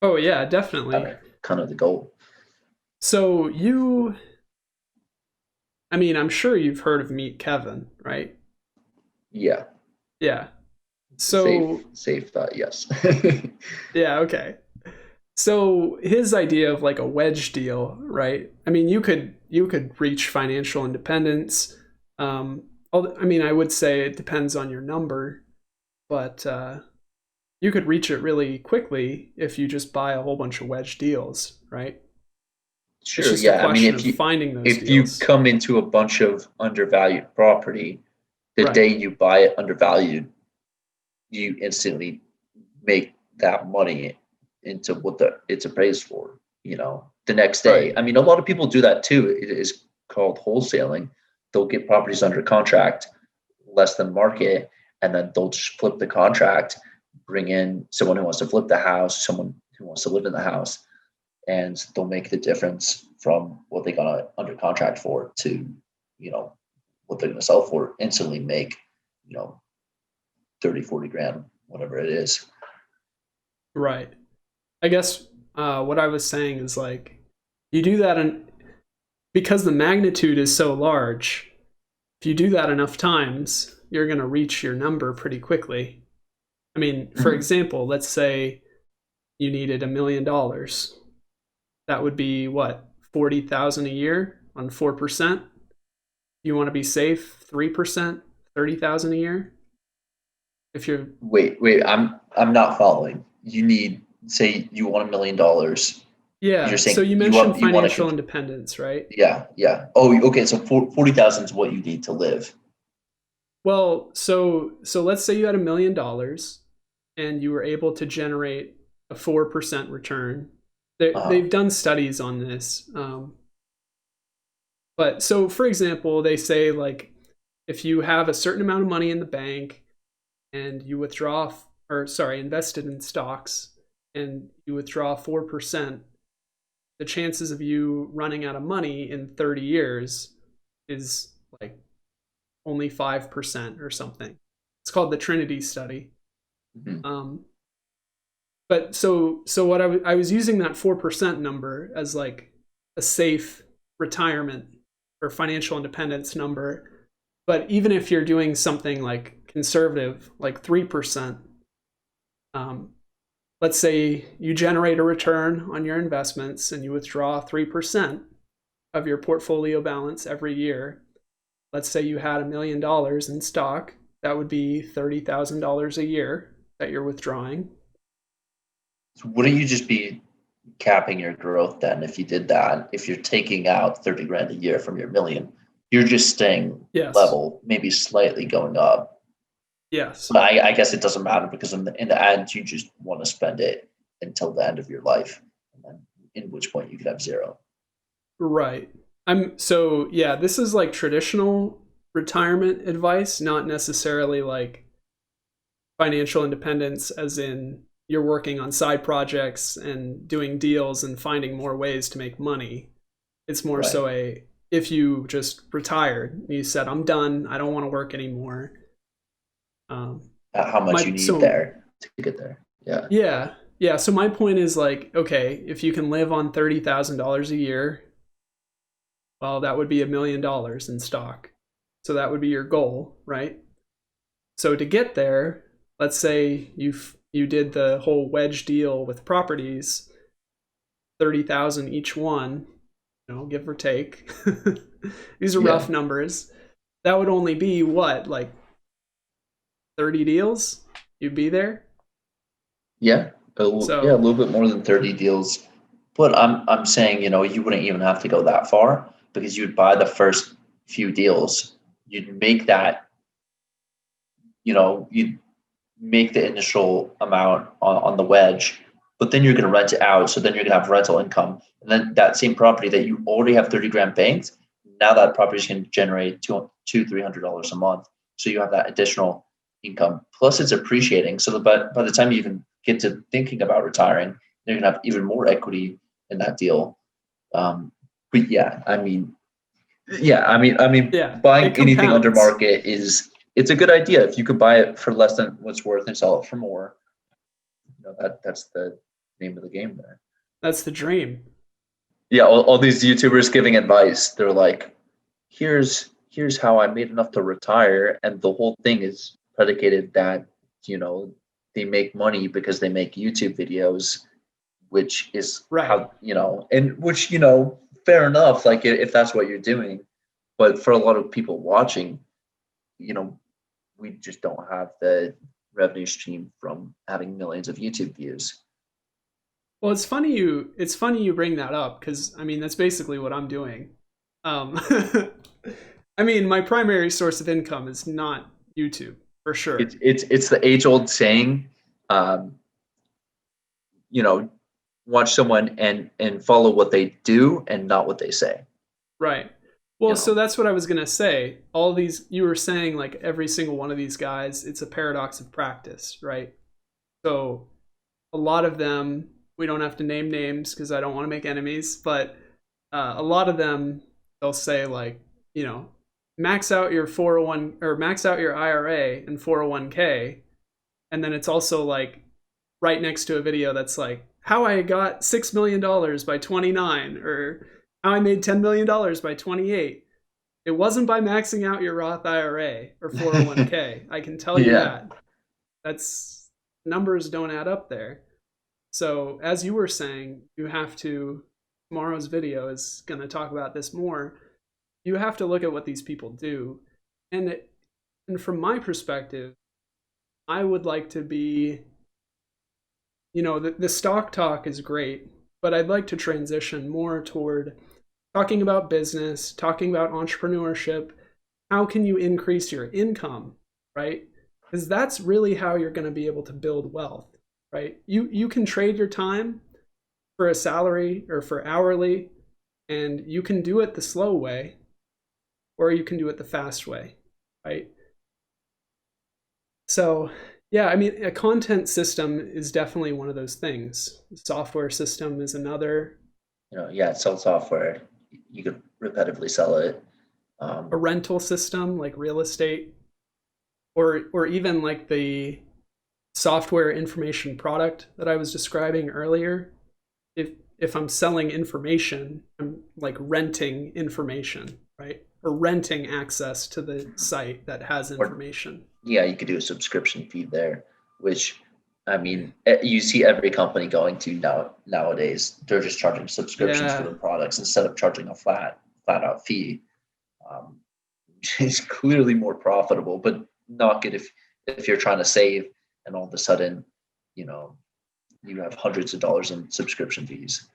Oh yeah, definitely. Kind of the goal. So I mean, I'm sure you've heard of Meet Kevin, right? Yeah, Yeah. safe, So safe. Yes. yeah, okay. So his idea of like a wedge deal, right? I mean, you could reach financial independence. I mean, I would say it depends on your number, but you could reach it really quickly if you just buy a whole bunch of wedge deals, right? It's Sure. just a Yeah. I mean, question of finding those if you deals. come into a bunch of undervalued property, the day Right. you buy it undervalued, you instantly make that money into what it's appraised for. The next day. Right. I mean, a lot of people do that too. It is called wholesaling. They'll get properties under contract less than market, and then they'll just flip the contract, bring in someone who wants to flip the house, someone who wants to live in the house, and they'll make the difference from what they got under contract for to, you know, what they're going to sell for, instantly make, you know, 30, 40 grand, whatever it is. Right. I guess what I was saying is like you do that and because the magnitude is so large, if you do that enough times, you're going to reach your number pretty quickly. I mean, for Mm-hmm. example, let's say you needed $1 million. That would be what, 40,000 a year on 4%. You want to be safe, 3%, 30,000 a year. If you're Wait, I'm not following. You need, say you want $1 million. You're Yeah, so saying you you mentioned want financial independence, right? yeah, yeah. Oh, okay. So 40,000 is what you need to live. Well, so let's say you had $1 million and you were able to generate a 4% return. Uh, They've done studies on this. But so, for example, they say like if you have a certain amount of money in the bank and you withdraw, or sorry, invested in stocks and you withdraw 4%, the chances of you running out of money in 30 years is like only 5% or something. It's called the Trinity study. mhm. Um, but so what I was using that 4% number as like a safe retirement or financial independence number. But even if you're doing something like conservative, like 3%, um, let's say you generate a return on your investments and you withdraw 3% of your portfolio balance every year. Let's say you had $1 million in stock, that would be $30,000 a year that you're withdrawing. So wouldn't you just be capping your growth then if you did that? If you're taking out 30 grand a year from your million, you're just staying Yes. level, maybe slightly going up. Yes. But I guess it doesn't matter because in the end, you just want to spend it until the end of your life, and then in which point you could have zero. Right. So yeah, this is like traditional retirement advice, not necessarily like financial independence as in you're working on side projects and doing deals and finding more ways to make money. It's more Right. so a if you just retired, you said I'm done, I don't want to work anymore. Um, How much you my need so there to get there. Yeah. Yeah, yeah. So my point is like, okay, if you can live on $30,000 a year, well, that would be $1 million in stock. So that would be your goal, right? So to get there, let's say you did the whole wedge deal with properties, 30,000 each one, give or take. These are Yeah. rough numbers. That would only be what, like 30 deals? You'd be there. Yeah. Yeah, a So little bit more than 30 deals. But I'm saying, you wouldn't even have to go that far because you'd buy the first few deals. You'd make that, you'd make the initial amount on the wedge, but then you're going to rent it out. So then you're going to have rental income. And then that same property that you already have 30 grand banked, now that property can generate $300 a month. So you have that additional income. Plus it's appreciating. So by the time you even get to thinking about retiring, you're going to have even more equity in that deal. Um, but I mean, yeah, buying it anything under compounds. market it's a good idea. If you could buy it for less than what's worth and sell it for more, that's the name of the game there. That's the dream. Yeah, all these YouTubers giving advice. They're like, here's how I made enough to retire, and the whole thing is predicated that you know they make money because they make YouTube videos, which is Right. how and which fair enough. Like if that's what you're doing, but for a lot of people watching, you know, we just don't have the revenue stream from having millions of YouTube views. Well, it's funny you bring that up because I mean that's basically what I'm doing. Um, I mean, my primary source of income is not YouTube for It's sure. it's it's the age old saying, um, you know, watch someone and follow what they do and not what they say. Right. You Well, so know, that's what I was gonna say. All these you were saying like every single one of these guys, it's a paradox of practice, right? So a lot of them, we don't have to name names because I don't want to make enemies, but a lot of them they'll say like, you know, max out your 401 or max out your IRA and 401k, and then it's also like right next to a video that's like how I got $6 million by 29 or how I made $10 million by 28. It wasn't by maxing out your Roth IRA or 401k. I can tell you yeah, that. That's numbers don't add up there. So, as you were saying, you have to, tomorrow's video is going to talk about this more. You have to look at what these people do. And, and from my perspective, I would like to be, the stock talk is great, but I'd like to transition more toward talking about business, talking about entrepreneurship. How can you increase your income, right? Because that's really how you're going to be able to build wealth, right? You can trade your time for a salary or for hourly, and you can do it the slow way, or you can do it the fast way, right? So, yeah, I mean, a content system is definitely one of those things. Software system is another. yeah, sell software. You could repetitively sell it. A Um, rental system like real estate, or even like the software information product that I was describing earlier. If I'm selling information, I'm like renting information, right? Or renting access to the site that has or information. yeah, you could do a subscription fee there, which I mean, you see every company going to nowadays. They're just charging subscriptions for Yeah. their products instead of charging a flat out fee. Um, it's clearly more profitable, but not good if you're trying to save and all of a sudden, you know, you have hundreds of dollars in subscription fees.